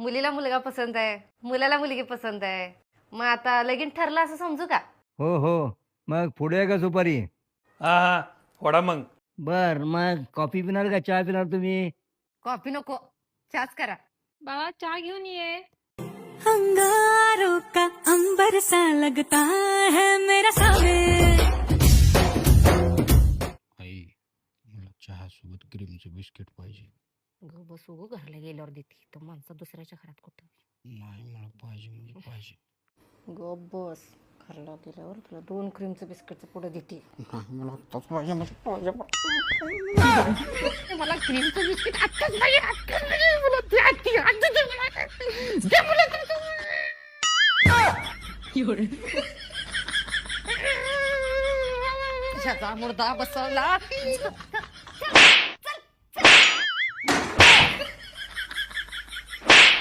मुलीला मुलगा पसंत आहे, मुलाला मुलगी पसंत आहे. मग आता लगीन ठरलं असं समजू का? हो हो. मग पुढे का सुपारी? हा हा वडा मग. बर, मग कॉफी पिणार का चहा पिणार तुम्ही? कॉफी नको, चहाच करा. बाळा चहा घेऊन ये. अंगारों का अंबर सा लगता है मेरा सावन. आई मला चहा सोबत क्रीमचं बिस्किट पाहिजे. ग बसू गो, घरला गेल्यावर देते तर माणसं दुसऱ्याच्या घरात कुठं. नाही मला पाहिजे म्हणजे पाहिजे. ग बस, घरला गेल्यावर तुला 2 क्रीमचं बिस्किटचं पुढे देते. नाही मला आत्ताच पाहिजे म्हणजे पाहिजे. मला क्रीमचं बिस्किट आत्ताच पाहिजे, आत्ताच पाहिजे. मला ते आत्ती, आत्ता दे मला. दे मला क्रीमचं. तुझ्याचा मुर्दा बसवला.